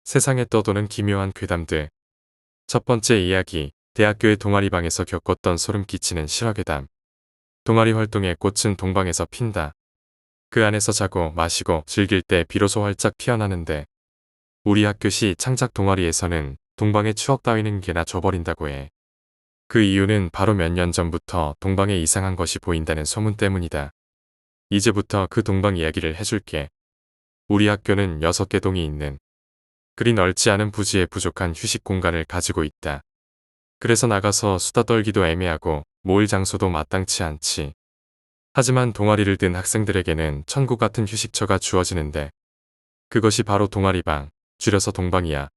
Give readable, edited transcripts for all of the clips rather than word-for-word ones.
세상에 떠도는 기묘한 괴담들. 첫 번째 이야기, 대학교의 동아리방에서 겪었던 소름 끼치는 실화괴담. 동아리 활동의 꽃은 동방에서 핀다. 그 안에서 자고 마시고 즐길 때 비로소 활짝 피어나는데 우리 학교 시 창작 동아리에서는 동방의 추억 따위는 개나 줘버린다고 해. 그 이유는 바로 몇 년 전부터 동방에 이상한 것이 보인다는 소문 때문이다. 이제부터 그 동방 이야기를 해줄게. 우리 학교는 6개 동이 있는 그리 넓지 않은 부지에 부족한 휴식 공간을 가지고 있다. 그래서 나가서 수다 떨기도 애매하고 모일 장소도 마땅치 않지. 하지만 동아리를 든 학생들에게는 천국 같은 휴식처가 주어지는데 그것이 바로 동아리방, 줄여서 동방이야.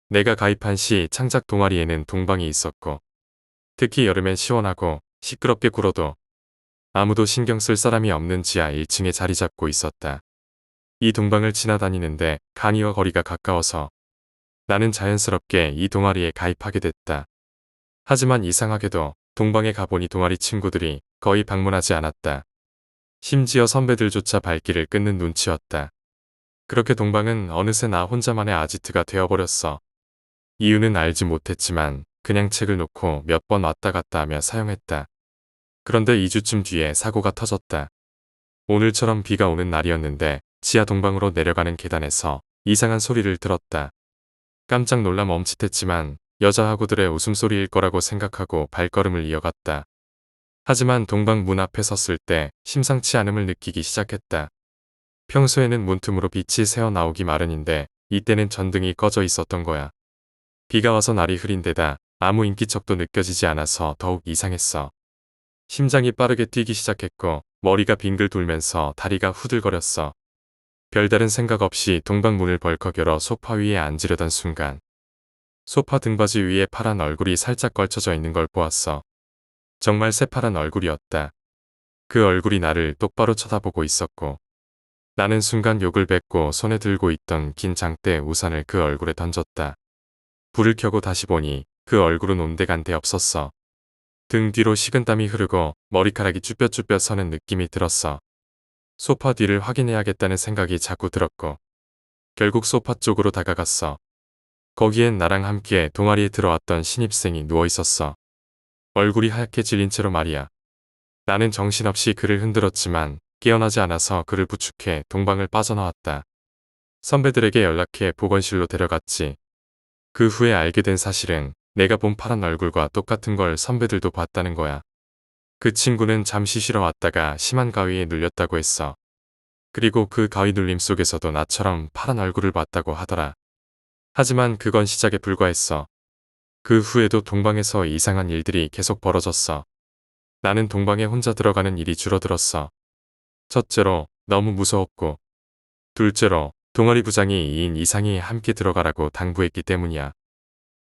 내가 가입한 시 창작 동아리에는 동방이 있었고 특히 여름엔 시원하고 시끄럽게 굴어도 아무도 신경 쓸 사람이 없는 지하 1층에 자리 잡고 있었다. 이 동방을 지나다니는데 강의와 거리가 가까워서 나는 자연스럽게 이 동아리에 가입하게 됐다. 하지만 이상하게도 동방에 가보니 동아리 친구들이 거의 방문하지 않았다. 심지어 선배들조차 발길을 끊는 눈치였다. 그렇게 동방은 어느새 나 혼자만의 아지트가 되어버렸어. 이유는 알지 못했지만 그냥 책을 놓고 몇 번 왔다 갔다 하며 사용했다. 그런데 2주쯤 뒤에 사고가 터졌다. 오늘처럼 비가 오는 날이었는데 지하 동방으로 내려가는 계단에서 이상한 소리를 들었다. 깜짝 놀라 멈칫했지만 여자 학우들의 웃음소리일 거라고 생각하고 발걸음을 이어갔다. 하지만 동방 문 앞에 섰을 때 심상치 않음을 느끼기 시작했다. 평소에는 문틈으로 빛이 새어 나오기 마련인데 이때는 전등이 꺼져 있었던 거야. 비가 와서 날이 흐린 데다 아무 인기척도 느껴지지 않아서 더욱 이상했어. 심장이 빠르게 뛰기 시작했고 머리가 빙글 돌면서 다리가 후들거렸어. 별다른 생각 없이 동방문을 벌컥 열어 소파 위에 앉으려던 순간 소파 등받이 위에 파란 얼굴이 살짝 걸쳐져 있는 걸 보았어. 정말 새파란 얼굴이었다. 그 얼굴이 나를 똑바로 쳐다보고 있었고 나는 순간 욕을 뱉고 손에 들고 있던 긴 장대 우산을 그 얼굴에 던졌다. 불을 켜고 다시 보니 그 얼굴은 온데간데 없었어. 등 뒤로 식은땀이 흐르고 머리카락이 쭈뼛쭈뼛 서는 느낌이 들었어. 소파 뒤를 확인해야겠다는 생각이 자꾸 들었고 결국 소파 쪽으로 다가갔어. 거기엔 나랑 함께 동아리에 들어왔던 신입생이 누워있었어. 얼굴이 하얗게 질린 채로 말이야. 나는 정신없이 그를 흔들었지만 깨어나지 않아서 그를 부축해 동방을 빠져나왔다. 선배들에게 연락해 보건실로 데려갔지. 그 후에 알게 된 사실은 내가 본 파란 얼굴과 똑같은 걸 선배들도 봤다는 거야. 그 친구는 잠시 쉬러 왔다가 심한 가위에 눌렸다고 했어. 그리고 그 가위 눌림 속에서도 나처럼 파란 얼굴을 봤다고 하더라. 하지만 그건 시작에 불과했어. 그 후에도 동방에서 이상한 일들이 계속 벌어졌어. 나는 동방에 혼자 들어가는 일이 줄어들었어. 첫째로 너무 무서웠고 둘째로 동아리 부장이 2인 이상이 함께 들어가라고 당부했기 때문이야.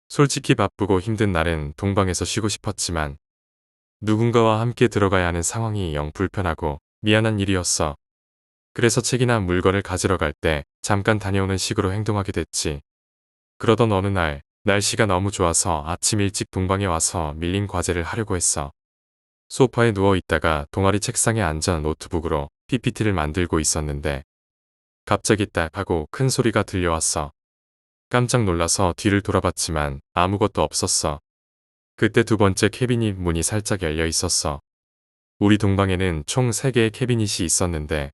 솔직히 바쁘고 힘든 날은 동방에서 쉬고 싶었지만 누군가와 함께 들어가야 하는 상황이 영 불편하고 미안한 일이었어. 그래서 책이나 물건을 가지러 갈 때 잠깐 다녀오는 식으로 행동하게 됐지. 그러던 어느 날 날씨가 너무 좋아서 아침 일찍 동방에 와서 밀린 과제를 하려고 했어. 소파에 누워 있다가 동아리 책상에 앉아 노트북으로 PPT를 만들고 있었는데 갑자기 딱 하고 큰 소리가 들려왔어. 깜짝 놀라서 뒤를 돌아봤지만 아무것도 없었어. 그때 두 번째 캐비닛 문이 살짝 열려 있었어. 우리 동방에는 총 3개의 캐비닛이 있었는데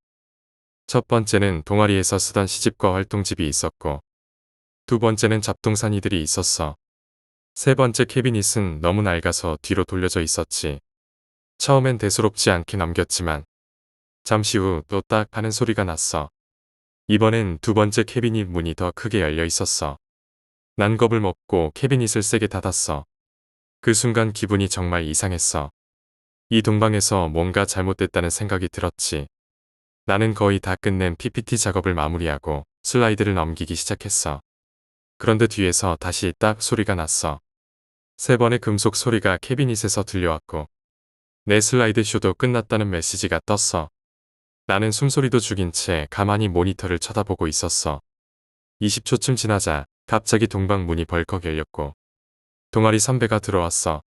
첫 번째는 동아리에서 쓰던 시집과 활동집이 있었고 두 번째는 잡동사니들이 있었어. 세 번째 캐비닛은 너무 낡아서 뒤로 돌려져 있었지. 처음엔 대수롭지 않게 넘겼지만 잠시 후 또 딱 하는 소리가 났어. 이번엔 두 번째 캐비닛 문이 더 크게 열려 있었어. 난 겁을 먹고 캐비닛을 세게 닫았어. 그 순간 기분이 정말 이상했어. 이 동방에서 뭔가 잘못됐다는 생각이 들었지. 나는 거의 다 끝낸 PPT 작업을 마무리하고 슬라이드를 넘기기 시작했어. 그런데 뒤에서 다시 딱 소리가 났어. 3번의 금속 소리가 캐비닛에서 들려왔고 내 슬라이드 쇼도 끝났다는 메시지가 떴어. 나는 숨소리도 죽인 채 가만히 모니터를 쳐다보고 있었어. 20초쯤 지나자 갑자기 동방 문이 벌컥 열렸고 동아리 선배가 들어왔어.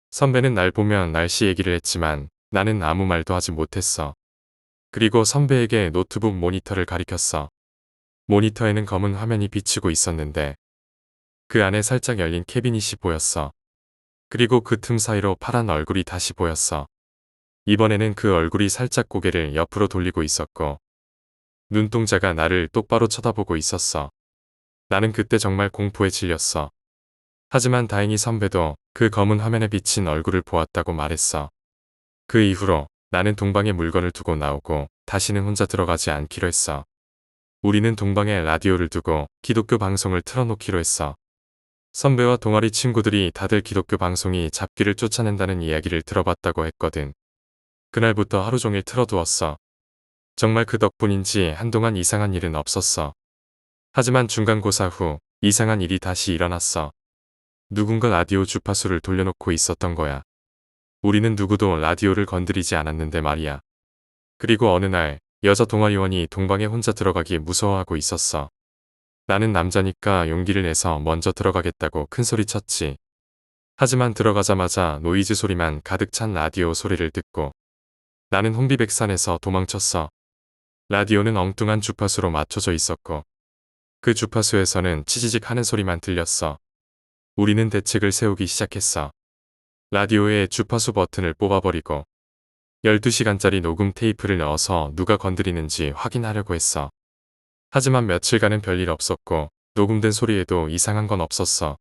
선배는 날 보면 날씨 얘기를 했지만 나는 아무 말도 하지 못했어. 그리고 선배에게 노트북 모니터를 가리켰어. 모니터에는 검은 화면이 비치고 있었는데 그 안에 살짝 열린 캐비닛이 보였어. 그리고 그 틈 사이로 파란 얼굴이 다시 보였어. 이번에는 그 얼굴이 살짝 고개를 옆으로 돌리고 있었고 눈동자가 나를 똑바로 쳐다보고 있었어. 나는 그때 정말 공포에 질렸어. 하지만 다행히 선배도 그 검은 화면에 비친 얼굴을 보았다고 말했어. 그 이후로 나는 동방에 물건을 두고 나오고 다시는 혼자 들어가지 않기로 했어. 우리는 동방에 라디오를 두고 기독교 방송을 틀어놓기로 했어. 선배와 동아리 친구들이 다들 기독교 방송이 잡기를 쫓아낸다는 이야기를 들어봤다고 했거든. 그날부터 하루 종일 틀어두었어. 정말 그 덕분인지 한동안 이상한 일은 없었어. 하지만 중간고사 후 이상한 일이 다시 일어났어. 누군가 라디오 주파수를 돌려놓고 있었던 거야. 우리는 누구도 라디오를 건드리지 않았는데 말이야. 그리고 어느 날 여자 동아리원이 동방에 혼자 들어가기 무서워하고 있었어. 나는 남자니까 용기를 내서 먼저 들어가겠다고 큰소리 쳤지. 하지만 들어가자마자 노이즈 소리만 가득 찬 라디오 소리를 듣고 나는 혼비백산에서 도망쳤어. 라디오는 엉뚱한 주파수로 맞춰져 있었고 그 주파수에서는 치지직 하는 소리만 들렸어. 우리는 대책을 세우기 시작했어. 라디오의 주파수 버튼을 뽑아버리고 12시간짜리 녹음 테이프를 넣어서 누가 건드리는지 확인하려고 했어. 하지만 며칠간은 별일 없었고 녹음된 소리에도 이상한 건 없었어.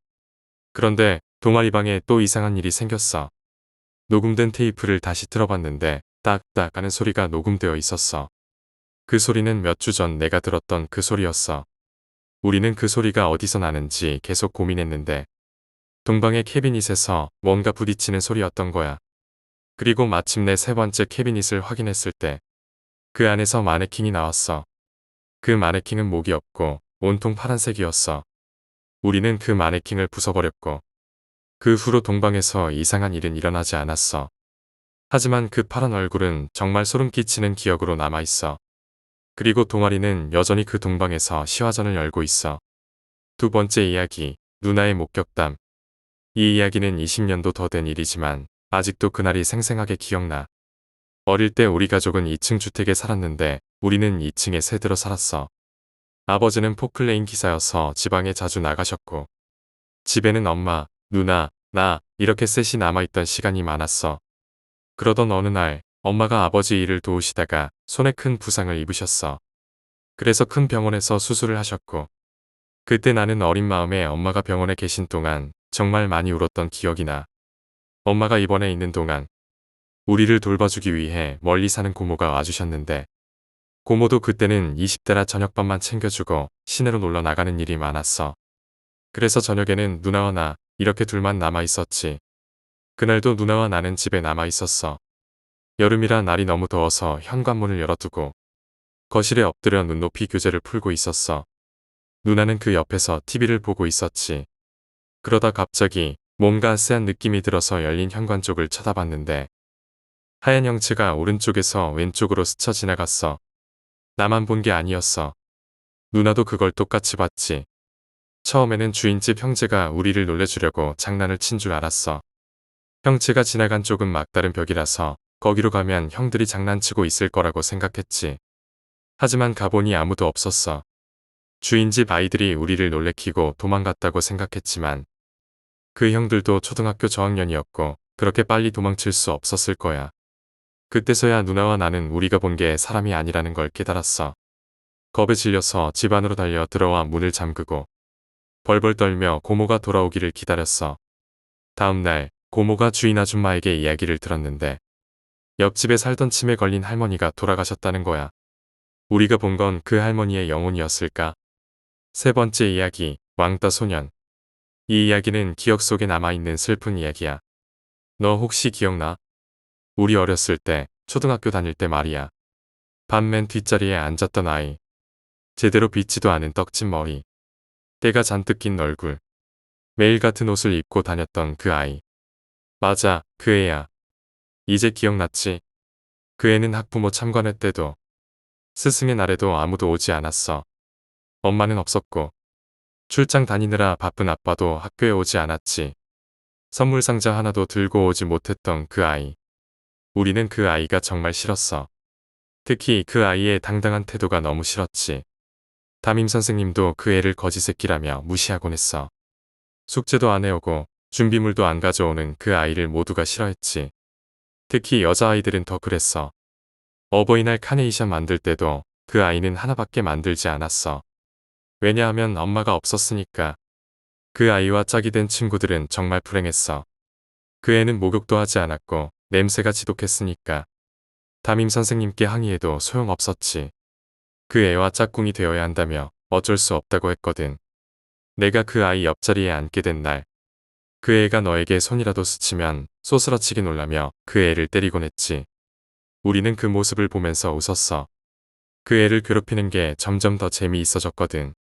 그런데 동아리방에 또 이상한 일이 생겼어. 녹음된 테이프를 다시 틀어봤는데 딱딱 하는 소리가 녹음되어 있었어. 그 소리는 몇 주 전 내가 들었던 그 소리였어. 우리는 그 소리가 어디서 나는지 계속 고민했는데 동방의 캐비닛에서 뭔가 부딪히는 소리였던 거야. 그리고 마침내 세 번째 캐비닛을 확인했을 때 그 안에서 마네킹이 나왔어. 그 마네킹은 목이 없고 온통 파란색이었어. 우리는 그 마네킹을 부숴버렸고 그 후로 동방에서 이상한 일은 일어나지 않았어. 하지만 그 파란 얼굴은 정말 소름 끼치는 기억으로 남아있어. 그리고 동아리는 여전히 그 동방에서 시화전을 열고 있어. 두 번째 이야기, 누나의 목격담. 이 이야기는 20년도 더 된 일이지만 아직도 그날이 생생하게 기억나. 어릴 때 우리 가족은 2층 주택에 살았는데 우리는 2층에 새들어 살았어. 아버지는 포클레인 기사여서 지방에 자주 나가셨고 집에는 엄마, 누나, 나 이렇게 셋이 남아있던 시간이 많았어. 그러던 어느 날 엄마가 아버지 일을 도우시다가 손에 큰 부상을 입으셨어. 그래서 큰 병원에서 수술을 하셨고 그때 나는 어린 마음에 엄마가 병원에 계신 동안 정말 많이 울었던 기억이 나. 엄마가 입원해 있는 동안 우리를 돌봐주기 위해 멀리 사는 고모가 와주셨는데 고모도 그때는 20대라 저녁밥만 챙겨주고 시내로 놀러 나가는 일이 많았어. 그래서 저녁에는 누나와 나 이렇게 둘만 남아 있었지. 그날도 누나와 나는 집에 남아 있었어. 여름이라 날이 너무 더워서 현관문을 열어두고 거실에 엎드려 눈높이 교재를 풀고 있었어. 누나는 그 옆에서 TV를 보고 있었지. 그러다 갑자기 뭔가 쎄한 느낌이 들어서 열린 현관 쪽을 쳐다봤는데 하얀 형체가 오른쪽에서 왼쪽으로 스쳐 지나갔어. 나만 본 게 아니었어. 누나도 그걸 똑같이 봤지. 처음에는 주인집 형제가 우리를 놀래주려고 장난을 친 줄 알았어. 형체가 지나간 쪽은 막다른 벽이라서 거기로 가면 형들이 장난치고 있을 거라고 생각했지. 하지만 가보니 아무도 없었어. 주인집 아이들이 우리를 놀래키고 도망갔다고 생각했지만 그 형들도 초등학교 저학년이었고 그렇게 빨리 도망칠 수 없었을 거야. 그때서야 누나와 나는 우리가 본 게 사람이 아니라는 걸 깨달았어. 겁에 질려서 집 안으로 달려 들어와 문을 잠그고 벌벌 떨며 고모가 돌아오기를 기다렸어. 다음 날 고모가 주인 아줌마에게 이야기를 들었는데 옆집에 살던 치매 걸린 할머니가 돌아가셨다는 거야. 우리가 본 건 그 할머니의 영혼이었을까? 세 번째 이야기, 왕따 소년. 이 이야기는 기억 속에 남아있는 슬픈 이야기야. 너 혹시 기억나? 우리 어렸을 때, 초등학교 다닐 때 말이야. 반 맨 뒷자리에 앉았던 아이. 제대로 빗지도 않은 떡진 머리. 때가 잔뜩 낀 얼굴. 매일 같은 옷을 입고 다녔던 그 아이. 맞아, 그 애야. 이제 기억났지? 그 애는 학부모 참관회 때도 스승의 날에도 아무도 오지 않았어. 엄마는 없었고 출장 다니느라 바쁜 아빠도 학교에 오지 않았지. 선물 상자 하나도 들고 오지 못했던 그 아이. 우리는 그 아이가 정말 싫었어. 특히 그 아이의 당당한 태도가 너무 싫었지. 담임 선생님도 그 애를 거지새끼라며 무시하곤 했어. 숙제도 안 해오고 준비물도 안 가져오는 그 아이를 모두가 싫어했지. 특히 여자아이들은 더 그랬어. 어버이날 카네이션 만들 때도 그 아이는 하나밖에 만들지 않았어. 왜냐하면 엄마가 없었으니까. 그 아이와 짝이 된 친구들은 정말 불행했어. 그 애는 목욕도 하지 않았고 냄새가 지독했으니까. 담임 선생님께 항의해도 소용없었지. 그 애와 짝꿍이 되어야 한다며 어쩔 수 없다고 했거든. 내가 그 아이 옆자리에 앉게 된 날, 그 애가 너에게 손이라도 스치면 소스라치게 놀라며 그 애를 때리곤 했지. 우리는 그 모습을 보면서 웃었어. 그 애를 괴롭히는 게 점점 더 재미있어졌거든.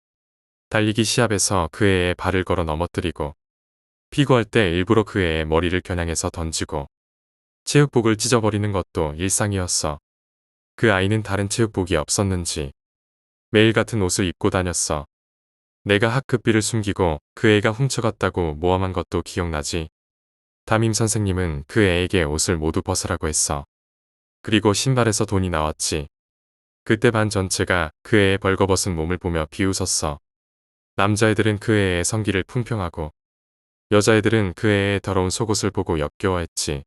달리기 시합에서 그 애의 발을 걸어 넘어뜨리고, 피구할 때 일부러 그 애의 머리를 겨냥해서 던지고, 체육복을 찢어버리는 것도 일상이었어. 그 아이는 다른 체육복이 없었는지 매일 같은 옷을 입고 다녔어. 내가 학급비를 숨기고 그 애가 훔쳐갔다고 모함한 것도 기억나지? 담임 선생님은 그 애에게 옷을 모두 벗으라고 했어. 그리고 신발에서 돈이 나왔지. 그때 반 전체가 그 애의 벌거벗은 몸을 보며 비웃었어. 남자애들은 그 애의 성기를 품평하고 여자애들은 그 애의 더러운 속옷을 보고 역겨워했지.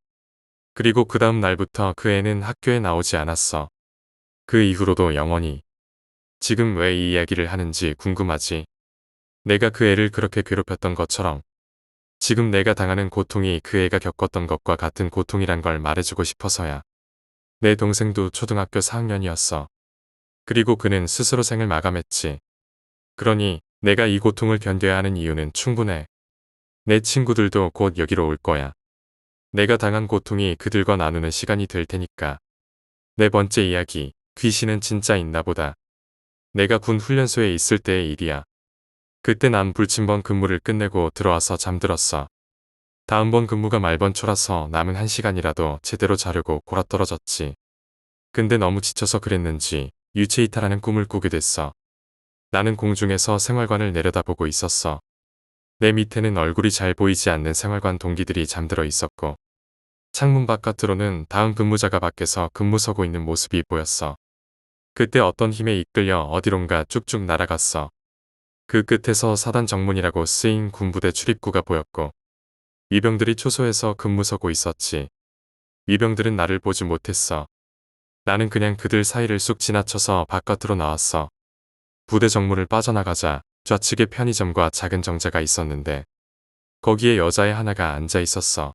그리고 그 다음 날부터 그 애는 학교에 나오지 않았어. 그 이후로도 영원히. 지금 왜 이 이야기를 하는지 궁금하지? 내가 그 애를 그렇게 괴롭혔던 것처럼 지금 내가 당하는 고통이 그 애가 겪었던 것과 같은 고통이란 걸 말해주고 싶어서야. 내 동생도 초등학교 4학년이었어. 그리고 그는 스스로 생을 마감했지. 그러니 내가 이 고통을 견뎌야 하는 이유는 충분해. 내 친구들도 곧 여기로 올 거야. 내가 당한 고통이 그들과 나누는 시간이 될 테니까. 네 번째 이야기, 귀신은 진짜 있나 보다. 내가 군 훈련소에 있을 때의 일이야. 그때 난 불침번 근무를 끝내고 들어와서 잠들었어. 다음번 근무가 말번초라서 남은 1시간이라도 제대로 자려고 골아떨어졌지. 근데 너무 지쳐서 그랬는지 유체이탈하는 꿈을 꾸게 됐어. 나는 공중에서 생활관을 내려다보고 있었어. 내 밑에는 얼굴이 잘 보이지 않는 생활관 동기들이 잠들어 있었고 창문 바깥으로는 다음 근무자가 밖에서 근무 서고 있는 모습이 보였어. 그때 어떤 힘에 이끌려 어디론가 쭉쭉 날아갔어. 그 끝에서 사단 정문이라고 쓰인 군부대 출입구가 보였고 위병들이 초소해서 근무 서고 있었지. 위병들은 나를 보지 못했어. 나는 그냥 그들 사이를 쑥 지나쳐서 바깥으로 나왔어. 부대 정문을 빠져나가자 좌측에 편의점과 작은 정자가 있었는데 거기에 여자애 하나가 앉아 있었어.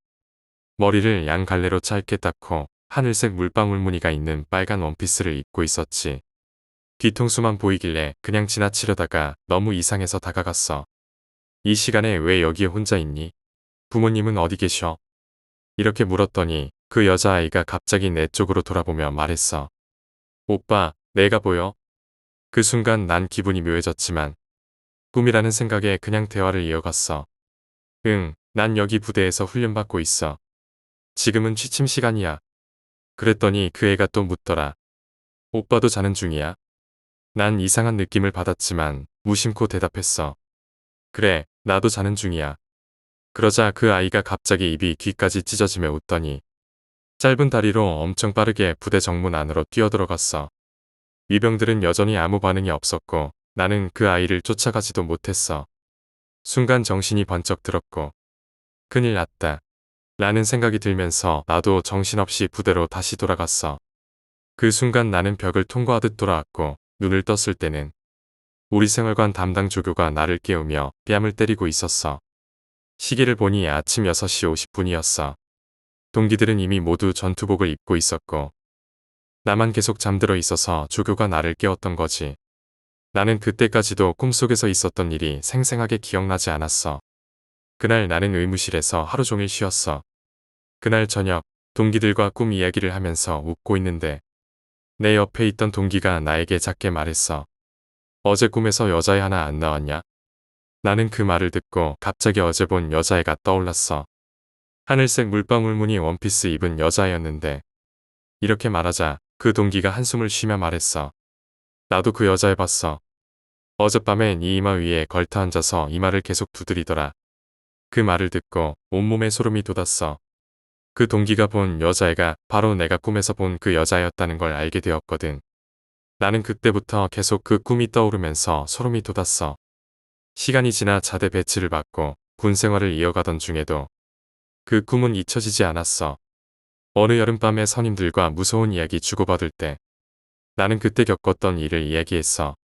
머리를 양갈래로 짧게 닦고 하늘색 물방울 무늬가 있는 빨간 원피스를 입고 있었지. 뒤통수만 보이길래 그냥 지나치려다가 너무 이상해서 다가갔어. 이 시간에 왜 여기에 혼자 있니? 부모님은 어디 계셔? 이렇게 물었더니 그 여자아이가 갑자기 내 쪽으로 돌아보며 말했어. 오빠, 내가 보여? 그 순간 난 기분이 묘해졌지만 꿈이라는 생각에 그냥 대화를 이어갔어. 응, 난 여기 부대에서 훈련받고 있어. 지금은 취침 시간이야. 그랬더니 그 애가 또 묻더라. 오빠도 자는 중이야? 난 이상한 느낌을 받았지만 무심코 대답했어. 그래, 나도 자는 중이야. 그러자 그 아이가 갑자기 입이 귀까지 찢어지며 웃더니 짧은 다리로 엄청 빠르게 부대 정문 안으로 뛰어들어갔어. 위병들은 여전히 아무 반응이 없었고 나는 그 아이를 쫓아가지도 못했어. 순간 정신이 번쩍 들었고 큰일 났다. 라는 생각이 들면서 나도 정신없이 부대로 다시 돌아갔어. 그 순간 나는 벽을 통과하듯 돌아왔고 눈을 떴을 때는 우리 생활관 담당 조교가 나를 깨우며 뺨을 때리고 있었어. 시계를 보니 아침 6시 50분이었어. 동기들은 이미 모두 전투복을 입고 있었고 나만 계속 잠들어 있어서 조교가 나를 깨웠던 거지. 나는 그때까지도 꿈속에서 있었던 일이 생생하게 기억나지 않았어. 그날 나는 의무실에서 하루 종일 쉬었어. 그날 저녁 동기들과 꿈 이야기를 하면서 웃고 있는데 내 옆에 있던 동기가 나에게 작게 말했어. 어제 꿈에서 여자애 하나 안 나왔냐? 나는 그 말을 듣고 갑자기 어제 본 여자애가 떠올랐어. 하늘색 물방울 무늬 원피스 입은 여자애였는데 이렇게 말하자 그 동기가 한숨을 쉬며 말했어. 나도 그 여자애 봤어. 어젯밤엔 이 이마 위에 걸터 앉아서 이마를 계속 두드리더라. 그 말을 듣고 온몸에 소름이 돋았어. 그 동기가 본 여자애가 바로 내가 꿈에서 본 그 여자였다는 걸 알게 되었거든. 나는 그때부터 계속 그 꿈이 떠오르면서 소름이 돋았어. 시간이 지나 자대 배치를 받고 군 생활을 이어가던 중에도 그 꿈은 잊혀지지 않았어. 어느 여름밤에 선임들과 무서운 이야기 주고받을 때 나는 그때 겪었던 일을 이야기했어.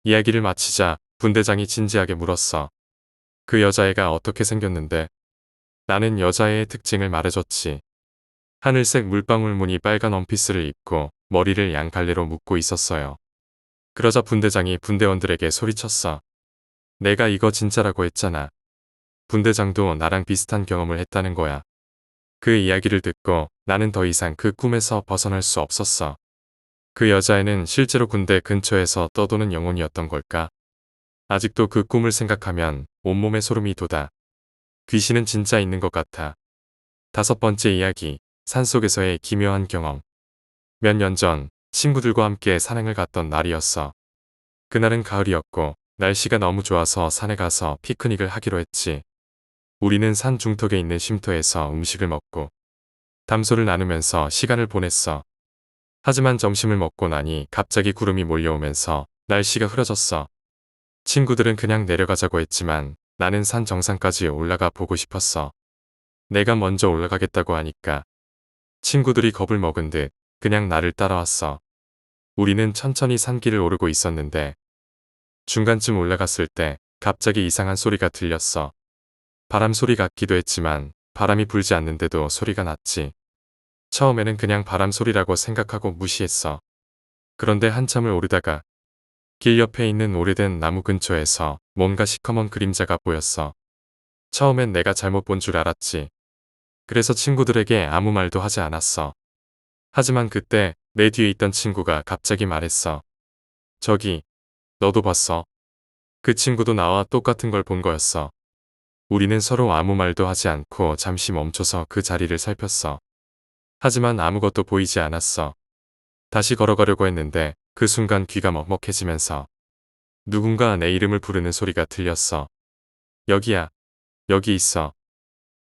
이야기를 마치자 분대장이 진지하게 물었어. 그 여자애가 어떻게 생겼는데? 나는 여자애의 특징을 말해줬지. 하늘색 물방울 무늬 빨간 원피스를 입고 머리를 양갈래로 묶고 있었어요. 그러자 분대장이 분대원들에게 소리쳤어. 내가 이거 진짜라고 했잖아. 분대장도 나랑 비슷한 경험을 했다는 거야. 그 이야기를 듣고 나는 더 이상 그 꿈에서 벗어날 수 없었어. 그 여자애는 실제로 군대 근처에서 떠도는 영혼이었던 걸까? 아직도 그 꿈을 생각하면 온몸에 소름이 돋아. 귀신은 진짜 있는 것 같아. 5번째 이야기, 산속에서의 기묘한 경험. 몇 년 전 친구들과 함께 산행을 갔던 날이었어. 그날은 가을이었고 날씨가 너무 좋아서 산에 가서 피크닉을 하기로 했지. 우리는 산 중턱에 있는 쉼터에서 음식을 먹고 담소를 나누면서 시간을 보냈어. 하지만 점심을 먹고 나니 갑자기 구름이 몰려오면서 날씨가 흐려졌어. 친구들은 그냥 내려가자고 했지만 나는 산 정상까지 올라가 보고 싶었어. 내가 먼저 올라가겠다고 하니까 친구들이 겁을 먹은 듯 그냥 나를 따라왔어. 우리는 천천히 산길을 오르고 있었는데 중간쯤 올라갔을 때 갑자기 이상한 소리가 들렸어. 바람 소리 같기도 했지만 바람이 불지 않는데도 소리가 났지. 처음에는 그냥 바람 소리라고 생각하고 무시했어. 그런데 한참을 오르다가 길 옆에 있는 오래된 나무 근처에서 뭔가 시커먼 그림자가 보였어. 처음엔 내가 잘못 본 줄 알았지. 그래서 친구들에게 아무 말도 하지 않았어. 하지만 그때 내 뒤에 있던 친구가 갑자기 말했어. 저기, 너도 봤어? 그 친구도 나와 똑같은 걸 본 거였어. 우리는 서로 아무 말도 하지 않고 잠시 멈춰서 그 자리를 살폈어. 하지만 아무것도 보이지 않았어. 다시 걸어가려고 했는데 그 순간 귀가 먹먹해지면서 누군가 내 이름을 부르는 소리가 들렸어. 여기야. 여기 있어.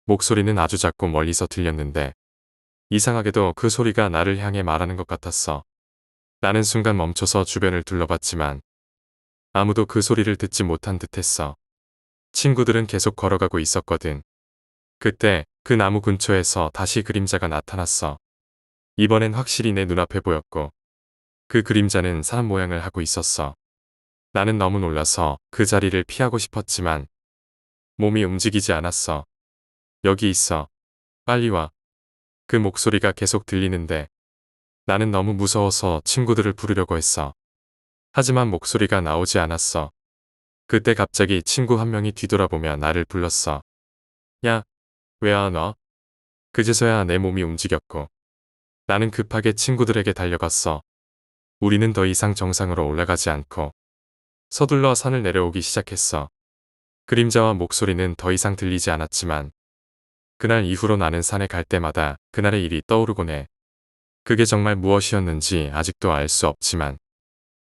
목소리는 아주 작고 멀리서 들렸는데 이상하게도 그 소리가 나를 향해 말하는 것 같았어. 나는 순간 멈춰서 주변을 둘러봤지만 아무도 그 소리를 듣지 못한 듯했어. 친구들은 계속 걸어가고 있었거든. 그때 그 나무 근처에서 다시 그림자가 나타났어. 이번엔 확실히 내 눈앞에 보였고 그 그림자는 사람 모양을 하고 있었어. 나는 너무 놀라서 그 자리를 피하고 싶었지만 몸이 움직이지 않았어. 여기 있어. 빨리 와. 그 목소리가 계속 들리는데 나는 너무 무서워서 친구들을 부르려고 했어. 하지만 목소리가 나오지 않았어. 그때 갑자기 친구 한 명이 뒤돌아보며 나를 불렀어. 야, 왜 안 와? 그제서야 내 몸이 움직였고 나는 급하게 친구들에게 달려갔어. 우리는 더 이상 정상으로 올라가지 않고 서둘러 산을 내려오기 시작했어. 그림자와 목소리는 더 이상 들리지 않았지만 그날 이후로 나는 산에 갈 때마다 그날의 일이 떠오르곤 해. 그게 정말 무엇이었는지 아직도 알 수 없지만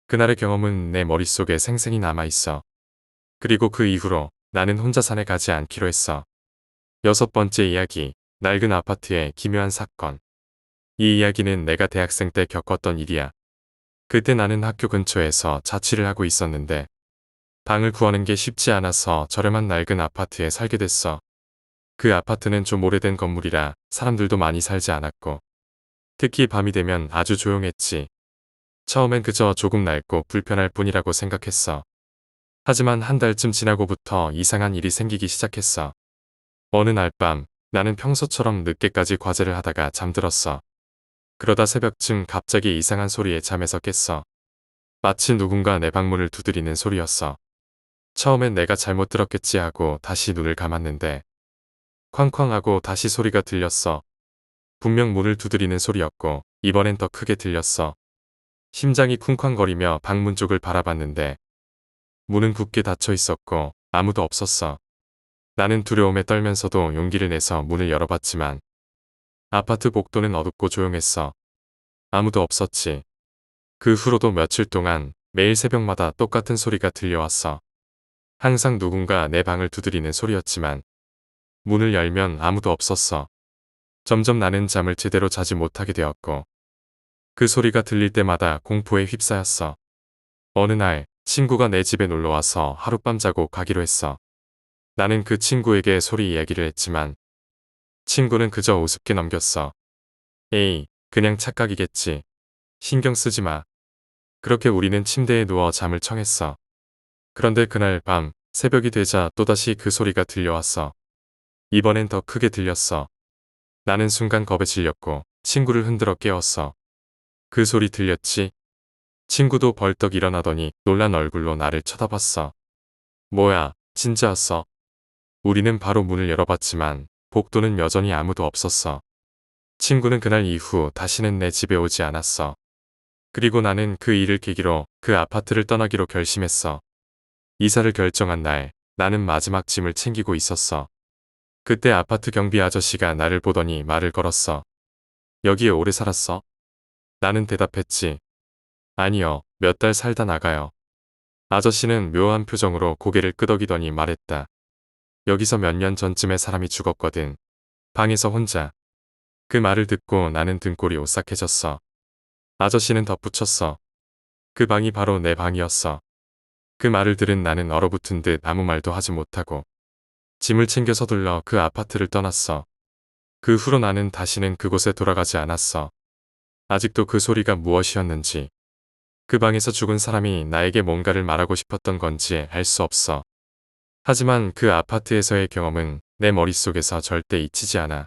그날의 경험은 내 머릿속에 생생히 남아있어. 그리고 그 이후로 나는 혼자 산에 가지 않기로 했어. 6번째 이야기, 낡은 아파트의 기묘한 사건. 이 이야기는 내가 대학생 때 겪었던 일이야. 그때 나는 학교 근처에서 자취를 하고 있었는데 방을 구하는 게 쉽지 않아서 저렴한 낡은 아파트에 살게 됐어. 그 아파트는 좀 오래된 건물이라 사람들도 많이 살지 않았고 특히 밤이 되면 아주 조용했지. 처음엔 그저 조금 낡고 불편할 뿐이라고 생각했어. 하지만 한 달쯤 지나고부터 이상한 일이 생기기 시작했어. 어느 날 밤 나는 평소처럼 늦게까지 과제를 하다가 잠들었어. 그러다 새벽쯤 갑자기 이상한 소리에 잠에서 깼어. 마치 누군가 내 방문을 두드리는 소리였어. 처음엔 내가 잘못 들었겠지 하고 다시 눈을 감았는데 쾅쾅 하고 다시 소리가 들렸어. 분명 문을 두드리는 소리였고 이번엔 더 크게 들렸어. 심장이 쿵쾅거리며 방문 쪽을 바라봤는데 문은 굳게 닫혀 있었고 아무도 없었어. 나는 두려움에 떨면서도 용기를 내서 문을 열어봤지만 아파트 복도는 어둡고 조용했어. 아무도 없었지. 그 후로도 며칠 동안 매일 새벽마다 똑같은 소리가 들려왔어. 항상 누군가 내 방을 두드리는 소리였지만 문을 열면 아무도 없었어. 점점 나는 잠을 제대로 자지 못하게 되었고 그 소리가 들릴 때마다 공포에 휩싸였어. 어느 날 친구가 내 집에 놀러와서 하룻밤 자고 가기로 했어. 나는 그 친구에게 소리 이야기를 했지만 친구는 그저 우습게 넘겼어. 에이, 그냥 착각이겠지. 신경 쓰지 마. 그렇게 우리는 침대에 누워 잠을 청했어. 그런데 그날 밤 새벽이 되자 또다시 그 소리가 들려왔어. 이번엔 더 크게 들렸어. 나는 순간 겁에 질렸고 친구를 흔들어 깨웠어. 그 소리 들렸지? 친구도 벌떡 일어나더니 놀란 얼굴로 나를 쳐다봤어. 뭐야, 진짜였어. 우리는 바로 문을 열어봤지만 복도는 여전히 아무도 없었어. 친구는 그날 이후 다시는 내 집에 오지 않았어. 그리고 나는 그 일을 계기로 그 아파트를 떠나기로 결심했어. 이사를 결정한 날, 나는 마지막 짐을 챙기고 있었어. 그때 아파트 경비 아저씨가 나를 보더니 말을 걸었어. 여기에 오래 살았어? 나는 대답했지. 아니요, 몇 달 살다 나가요. 아저씨는 묘한 표정으로 고개를 끄덕이더니 말했다. 여기서 몇 년 전쯤에 사람이 죽었거든. 방에서 혼자. 그 말을 듣고 나는 등골이 오싹해졌어. 아저씨는 덧붙였어. 그 방이 바로 내 방이었어. 그 말을 들은 나는 얼어붙은 듯 아무 말도 하지 못하고 짐을 챙겨 서둘러 그 아파트를 떠났어. 그 후로 나는 다시는 그곳에 돌아가지 않았어. 아직도 그 소리가 무엇이었는지, 그 방에서 죽은 사람이 나에게 뭔가를 말하고 싶었던 건지 알 수 없어. 하지만 그 아파트에서의 경험은 내 머릿속에서 절대 잊히지 않아.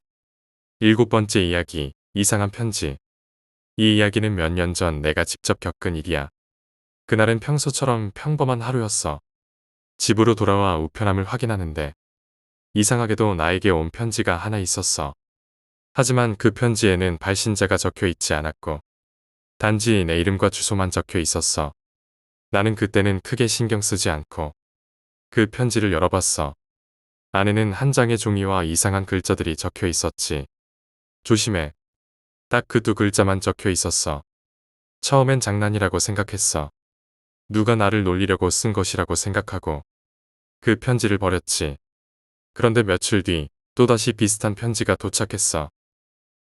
7번째 이야기, 이상한 편지. 이 이야기는 몇 년 전 내가 직접 겪은 일이야. 그날은 평소처럼 평범한 하루였어. 집으로 돌아와 우편함을 확인하는데 이상하게도 나에게 온 편지가 하나 있었어. 하지만 그 편지에는 발신자가 적혀 있지 않았고 단지 내 이름과 주소만 적혀 있었어. 나는 그때는 크게 신경 쓰지 않고 그 편지를 열어봤어. 안에는 한 장의 종이와 이상한 글자들이 적혀 있었지. 조심해. 딱 그 2글자만 적혀 있었어. 처음엔 장난이라고 생각했어. 누가 나를 놀리려고 쓴 것이라고 생각하고 그 편지를 버렸지. 그런데 며칠 뒤 또다시 비슷한 편지가 도착했어.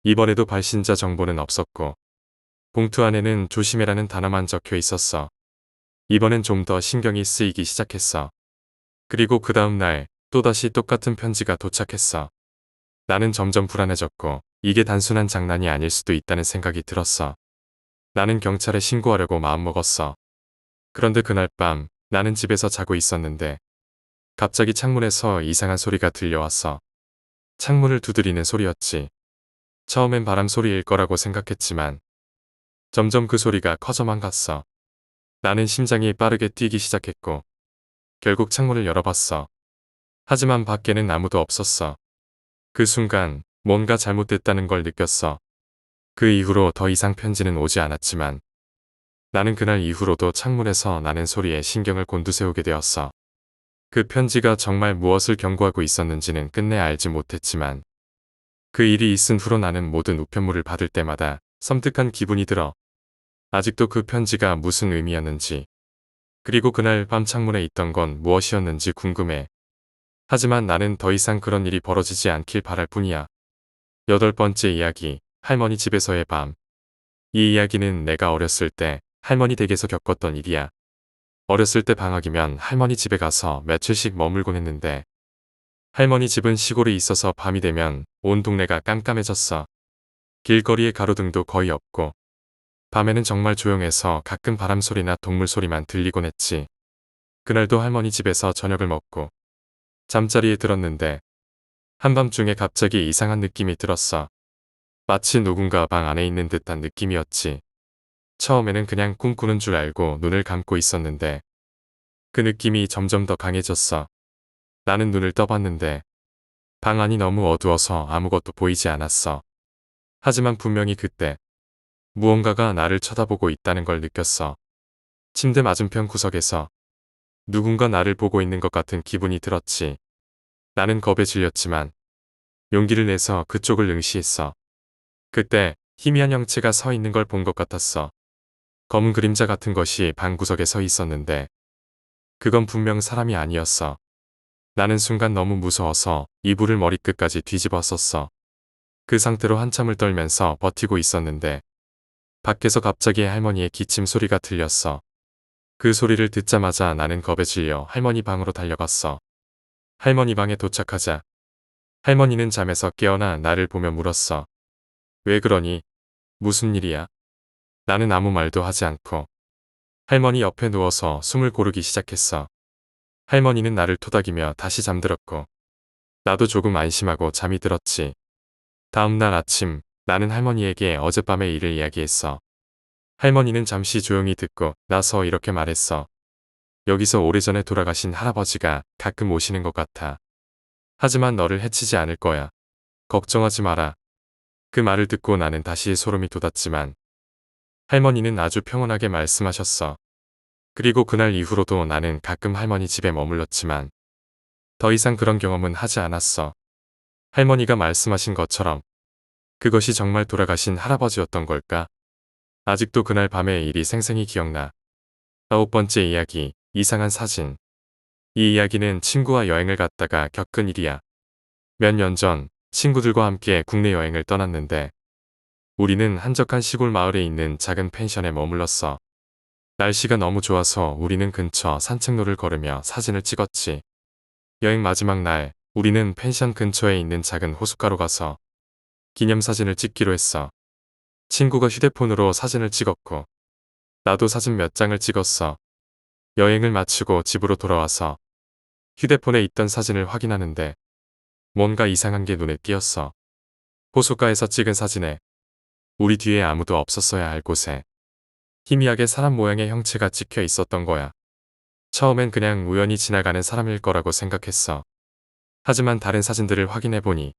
이번에도 발신자 정보는 없었고 봉투 안에는 조심해라는 단어만 적혀 있었어. 이번엔 좀 더 신경이 쓰이기 시작했어. 그리고 그 다음 날 또다시 똑같은 편지가 도착했어. 나는 점점 불안해졌고 이게 단순한 장난이 아닐 수도 있다는 생각이 들었어. 나는 경찰에 신고하려고 마음먹었어. 그런데 그날 밤 나는 집에서 자고 있었는데 갑자기 창문에서 이상한 소리가 들려왔어. 창문을 두드리는 소리였지. 처음엔 바람 소리일 거라고 생각했지만 점점 그 소리가 커져만 갔어. 나는 심장이 빠르게 뛰기 시작했고 결국 창문을 열어봤어. 하지만 밖에는 아무도 없었어. 그 순간 뭔가 잘못됐다는 걸 느꼈어. 그 이후로 더 이상 편지는 오지 않았지만 나는 그날 이후로도 창문에서 나는 소리에 신경을 곤두세우게 되었어. 그 편지가 정말 무엇을 경고하고 있었는지는 끝내 알지 못했지만 그 일이 있은 후로 나는 모든 우편물을 받을 때마다 섬뜩한 기분이 들어. 아직도 그 편지가 무슨 의미였는지, 그리고 그날 밤 창문에 있던 건 무엇이었는지 궁금해. 하지만 나는 더 이상 그런 일이 벌어지지 않길 바랄 뿐이야. 8번째 이야기, 할머니 집에서의 밤. 이 이야기는 내가 어렸을 때 할머니 댁에서 겪었던 일이야. 어렸을 때 방학이면 할머니 집에 가서 며칠씩 머물곤 했는데 할머니 집은 시골에 있어서 밤이 되면 온 동네가 깜깜해졌어. 길거리에 가로등도 거의 없고 밤에는 정말 조용해서 가끔 바람 소리나 동물 소리만 들리곤 했지. 그날도 할머니 집에서 저녁을 먹고 잠자리에 들었는데 한밤중에 갑자기 이상한 느낌이 들었어. 마치 누군가 방 안에 있는 듯한 느낌이었지. 처음에는 그냥 꿈꾸는 줄 알고 눈을 감고 있었는데 그 느낌이 점점 더 강해졌어. 나는 눈을 떠봤는데 방 안이 너무 어두워서 아무것도 보이지 않았어. 하지만 분명히 그때 무언가가 나를 쳐다보고 있다는 걸 느꼈어. 침대 맞은편 구석에서 누군가 나를 보고 있는 것 같은 기분이 들었지. 나는 겁에 질렸지만 용기를 내서 그쪽을 응시했어. 그때 희미한 형체가 서 있는 걸 본 것 같았어. 검은 그림자 같은 것이 방 구석에 서 있었는데 그건 분명 사람이 아니었어. 나는 순간 너무 무서워서 이불을 머리끝까지 뒤집었었어. 그 상태로 한참을 떨면서 버티고 있었는데 밖에서 갑자기 할머니의 기침 소리가 들렸어. 그 소리를 듣자마자 나는 겁에 질려 할머니 방으로 달려갔어. 할머니 방에 도착하자 할머니는 잠에서 깨어나 나를 보며 물었어. 왜 그러니? 무슨 일이야? 나는 아무 말도 하지 않고 할머니 옆에 누워서 숨을 고르기 시작했어. 할머니는 나를 토닥이며 다시 잠들었고 나도 조금 안심하고 잠이 들었지. 다음 날 아침 나는 할머니에게 어젯밤의 일을 이야기했어. 할머니는 잠시 조용히 듣고 나서 이렇게 말했어. 여기서 오래전에 돌아가신 할아버지가 가끔 오시는 것 같아. 하지만 너를 해치지 않을 거야. 걱정하지 마라. 그 말을 듣고 나는 다시 소름이 돋았지만 할머니는 아주 평온하게 말씀하셨어. 그리고 그날 이후로도 나는 가끔 할머니 집에 머물렀지만 더 이상 그런 경험은 하지 않았어. 할머니가 말씀하신 것처럼 그것이 정말 돌아가신 할아버지였던 걸까? 아직도 그날 밤의 일이 생생히 기억나. 9번째 이야기, 이상한 사진. 이 이야기는 친구와 여행을 갔다가 겪은 일이야. 몇 년 전 친구들과 함께 국내 여행을 떠났는데 우리는 한적한 시골 마을에 있는 작은 펜션에 머물렀어. 날씨가 너무 좋아서 우리는 근처 산책로를 걸으며 사진을 찍었지. 여행 마지막 날 우리는 펜션 근처에 있는 작은 호숫가로 가서 기념사진을 찍기로 했어. 친구가 휴대폰으로 사진을 찍었고 나도 사진 몇 장을 찍었어. 여행을 마치고 집으로 돌아와서 휴대폰에 있던 사진을 확인하는데 뭔가 이상한 게 눈에 띄었어. 호숫가에서 찍은 사진에 우리 뒤에 아무도 없었어야 할 곳에 희미하게 사람 모양의 형체가 찍혀 있었던 거야. 처음엔 그냥 우연히 지나가는 사람일 거라고 생각했어. 하지만 다른 사진들을 확인해보니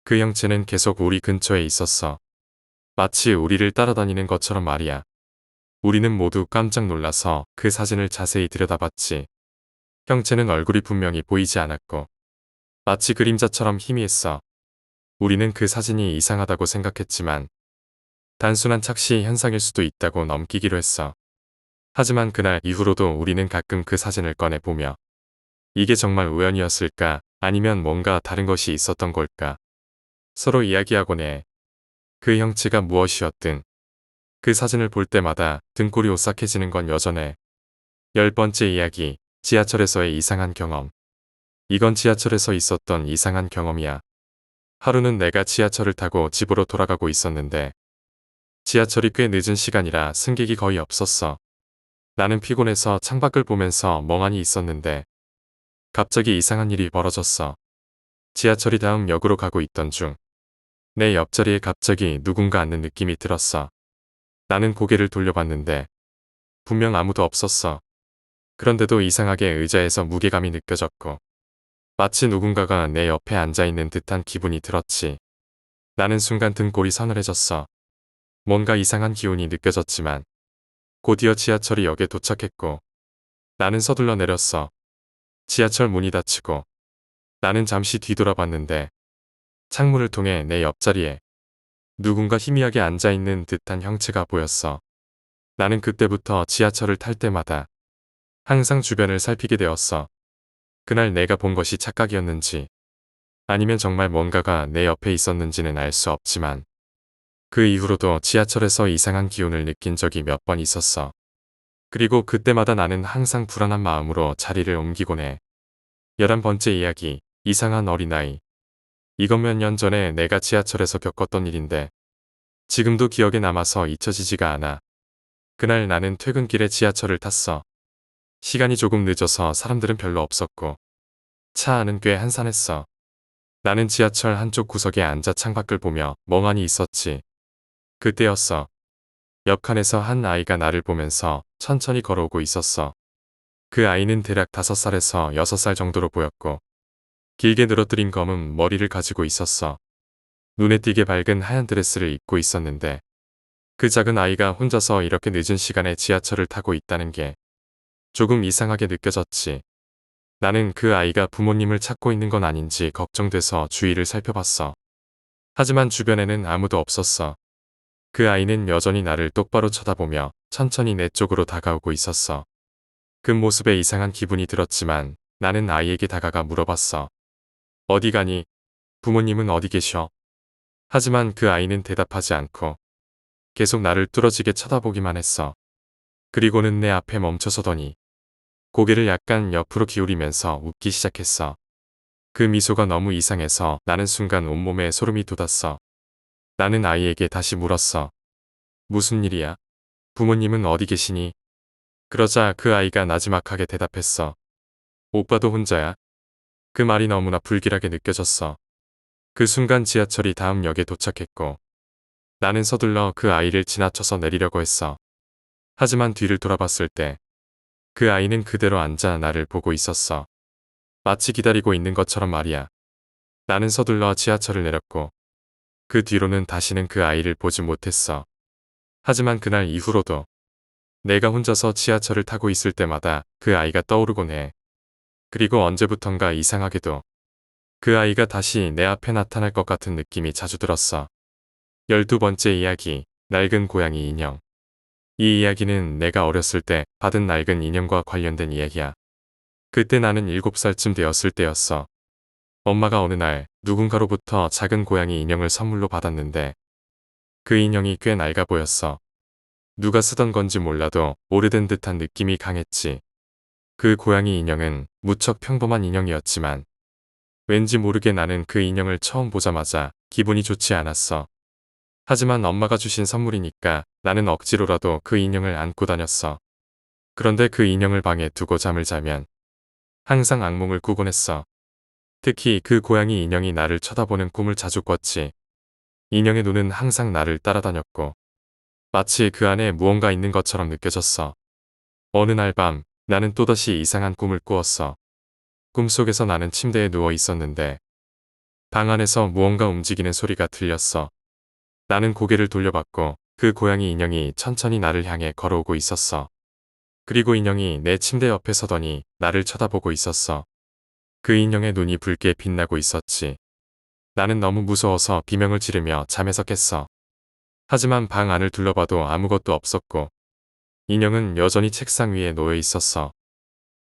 그 형체는 계속 우리 근처에 있었어. 마치 우리를 따라다니는 것처럼 말이야. 우리는 모두 깜짝 놀라서 그 사진을 자세히 들여다봤지. 형체는 얼굴이 분명히 보이지 않았고 마치 그림자처럼 희미했어. 우리는 그 사진이 이상하다고 생각했지만 단순한 착시 현상일 수도 있다고 넘기기로 했어. 하지만 그날 이후로도 우리는 가끔 그 사진을 꺼내보며 이게 정말 우연이었을까 아니면 뭔가 다른 것이 있었던 걸까 서로 이야기하곤 해. 그 형체가 무엇이었든 그 사진을 볼 때마다 등골이 오싹해지는 건 여전해. 10번째 이야기, 지하철에서의 이상한 경험. 이건 지하철에서 있었던 이상한 경험이야. 하루는 내가 지하철을 타고 집으로 돌아가고 있었는데 지하철이 꽤 늦은 시간이라 승객이 거의 없었어. 나는 피곤해서 창밖을 보면서 멍하니 있었는데 갑자기 이상한 일이 벌어졌어. 지하철이 다음 역으로 가고 있던 중 내 옆자리에 갑자기 누군가 앉는 느낌이 들었어. 나는 고개를 돌려봤는데 분명 아무도 없었어. 그런데도 이상하게 의자에서 무게감이 느껴졌고 마치 누군가가 내 옆에 앉아있는 듯한 기분이 들었지. 나는 순간 등골이 서늘해졌어. 뭔가 이상한 기운이 느껴졌지만 곧이어 지하철이 역에 도착했고 나는 서둘러 내렸어. 지하철 문이 닫히고 나는 잠시 뒤돌아봤는데 창문을 통해 내 옆자리에 누군가 희미하게 앉아있는 듯한 형체가 보였어. 나는 그때부터 지하철을 탈 때마다 항상 주변을 살피게 되었어. 그날 내가 본 것이 착각이었는지 아니면 정말 뭔가가 내 옆에 있었는지는 알 수 없지만 그 이후로도 지하철에서 이상한 기운을 느낀 적이 몇 번 있었어. 그리고 그때마다 나는 항상 불안한 마음으로 자리를 옮기곤 해. 11번째 이야기, 이상한 어린아이. 이건 몇 년 전에 내가 지하철에서 겪었던 일인데 지금도 기억에 남아서 잊혀지지가 않아. 그날 나는 퇴근길에 지하철을 탔어. 시간이 조금 늦어서 사람들은 별로 없었고 차 안은 꽤 한산했어. 나는 지하철 한쪽 구석에 앉아 창밖을 보며 멍하니 있었지. 그때였어. 옆칸에서 한 아이가 나를 보면서 천천히 걸어오고 있었어. 그 아이는 대략 5살에서 6살 정도로 보였고 길게 늘어뜨린 검은 머리를 가지고 있었어. 눈에 띄게 밝은 하얀 드레스를 입고 있었는데 그 작은 아이가 혼자서 이렇게 늦은 시간에 지하철을 타고 있다는 게 조금 이상하게 느껴졌지. 나는 그 아이가 부모님을 찾고 있는 건 아닌지 걱정돼서 주위를 살펴봤어. 하지만 주변에는 아무도 없었어. 그 아이는 여전히 나를 똑바로 쳐다보며 천천히 내 쪽으로 다가오고 있었어. 그 모습에 이상한 기분이 들었지만 나는 아이에게 다가가 물어봤어. 어디 가니? 부모님은 어디 계셔? 하지만 그 아이는 대답하지 않고 계속 나를 뚫어지게 쳐다보기만 했어. 그리고는 내 앞에 멈춰서더니 고개를 약간 옆으로 기울이면서 웃기 시작했어. 그 미소가 너무 이상해서 나는 순간 온몸에 소름이 돋았어. 나는 아이에게 다시 물었어. 무슨 일이야? 부모님은 어디 계시니? 그러자 그 아이가 나지막하게 대답했어. 오빠도 혼자야? 그 말이 너무나 불길하게 느껴졌어. 그 순간 지하철이 다음 역에 도착했고 나는 서둘러 그 아이를 지나쳐서 내리려고 했어. 하지만 뒤를 돌아봤을 때 그 아이는 그대로 앉아 나를 보고 있었어. 마치 기다리고 있는 것처럼 말이야. 나는 서둘러 지하철을 내렸고 그 뒤로는 다시는 그 아이를 보지 못했어. 하지만 그날 이후로도 내가 혼자서 지하철을 타고 있을 때마다 그 아이가 떠오르곤 해. 그리고 언제부턴가 이상하게도 그 아이가 다시 내 앞에 나타날 것 같은 느낌이 자주 들었어. 12번째 이야기, 낡은 고양이 인형. 이 이야기는 내가 어렸을 때 받은 낡은 인형과 관련된 이야기야. 그때 나는 7살쯤 되었을 때였어. 엄마가 어느 날 누군가로부터 작은 고양이 인형을 선물로 받았는데 그 인형이 꽤 낡아 보였어. 누가 쓰던 건지 몰라도 오래된 듯한 느낌이 강했지. 그 고양이 인형은 무척 평범한 인형이었지만 왠지 모르게 나는 그 인형을 처음 보자마자 기분이 좋지 않았어. 하지만 엄마가 주신 선물이니까 나는 억지로라도 그 인형을 안고 다녔어. 그런데 그 인형을 방에 두고 잠을 자면 항상 악몽을 꾸곤 했어. 특히 그 고양이 인형이 나를 쳐다보는 꿈을 자주 꿨지. 인형의 눈은 항상 나를 따라다녔고 마치 그 안에 무언가 있는 것처럼 느껴졌어. 어느 날 밤 나는 또다시 이상한 꿈을 꾸었어. 꿈속에서 나는 침대에 누워 있었는데 방 안에서 무언가 움직이는 소리가 들렸어. 나는 고개를 돌려봤고 그 고양이 인형이 천천히 나를 향해 걸어오고 있었어. 그리고 인형이 내 침대 옆에 서더니 나를 쳐다보고 있었어. 그 인형의 눈이 붉게 빛나고 있었지. 나는 너무 무서워서 비명을 지르며 잠에서 깼어. 하지만 방 안을 둘러봐도 아무것도 없었고 인형은 여전히 책상 위에 놓여 있었어.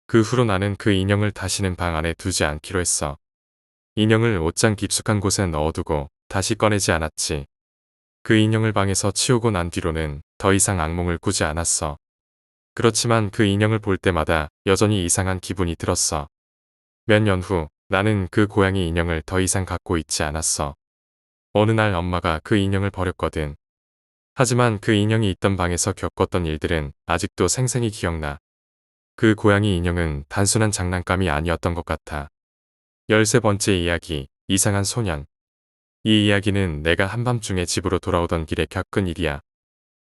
그 후로 나는 그 인형을 다시는 방 안에 두지 않기로 했어. 인형을 옷장 깊숙한 곳에 넣어두고 다시 꺼내지 않았지. 그 인형을 방에서 치우고 난 뒤로는 더 이상 악몽을 꾸지 않았어. 그렇지만 그 인형을 볼 때마다 여전히 이상한 기분이 들었어. 몇 년 후 나는 그 고양이 인형을 더 이상 갖고 있지 않았어. 어느 날 엄마가 그 인형을 버렸거든. 하지만 그 인형이 있던 방에서 겪었던 일들은 아직도 생생히 기억나. 그 고양이 인형은 단순한 장난감이 아니었던 것 같아. 13번째 이야기, 이상한 소년. 이 이야기는 내가 한밤중에 집으로 돌아오던 길에 겪은 일이야.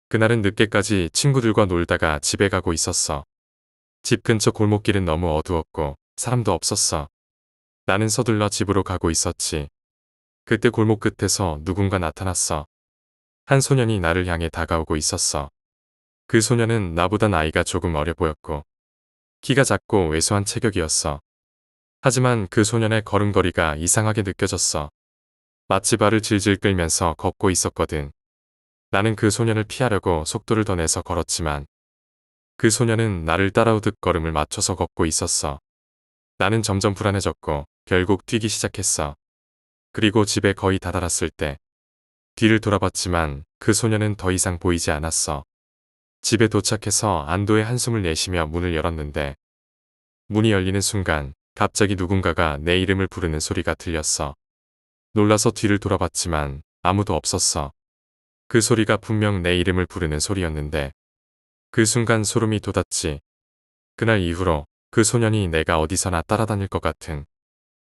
그날은 늦게까지 친구들과 놀다가 집에 가고 있었어. 집 근처 골목길은 너무 어두웠고 사람도 없었어. 나는 서둘러 집으로 가고 있었지. 그때 골목 끝에서 누군가 나타났어. 한 소년이 나를 향해 다가오고 있었어. 그 소년은 나보다 나이가 조금 어려 보였고 키가 작고 왜소한 체격이었어. 하지만 그 소년의 걸음걸이가 이상하게 느껴졌어. 마치 발을 질질 끌면서 걷고 있었거든. 나는 그 소년을 피하려고 속도를 더 내서 걸었지만 그 소년은 나를 따라오듯 걸음을 맞춰서 걷고 있었어. 나는 점점 불안해졌고 결국 뛰기 시작했어. 그리고 집에 거의 다다랐을 때 뒤를 돌아봤지만 그 소년은 더 이상 보이지 않았어. 집에 도착해서 안도의 한숨을 내쉬며 문을 열었는데 문이 열리는 순간 갑자기 누군가가 내 이름을 부르는 소리가 들렸어. 놀라서 뒤를 돌아봤지만 아무도 없었어. 그 소리가 분명 내 이름을 부르는 소리였는데 그 순간 소름이 돋았지. 그날 이후로 그 소년이 내가 어디서나 따라다닐 것 같은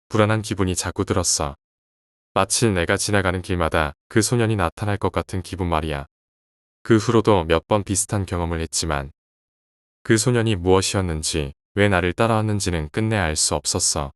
불안한 기분이 자꾸 들었어. 마치 내가 지나가는 길마다 그 소년이 나타날 것 같은 기분 말이야. 그 후로도 몇 번 비슷한 경험을 했지만 그 소년이 무엇이었는지 왜 나를 따라왔는지는 끝내 알 수 없었어.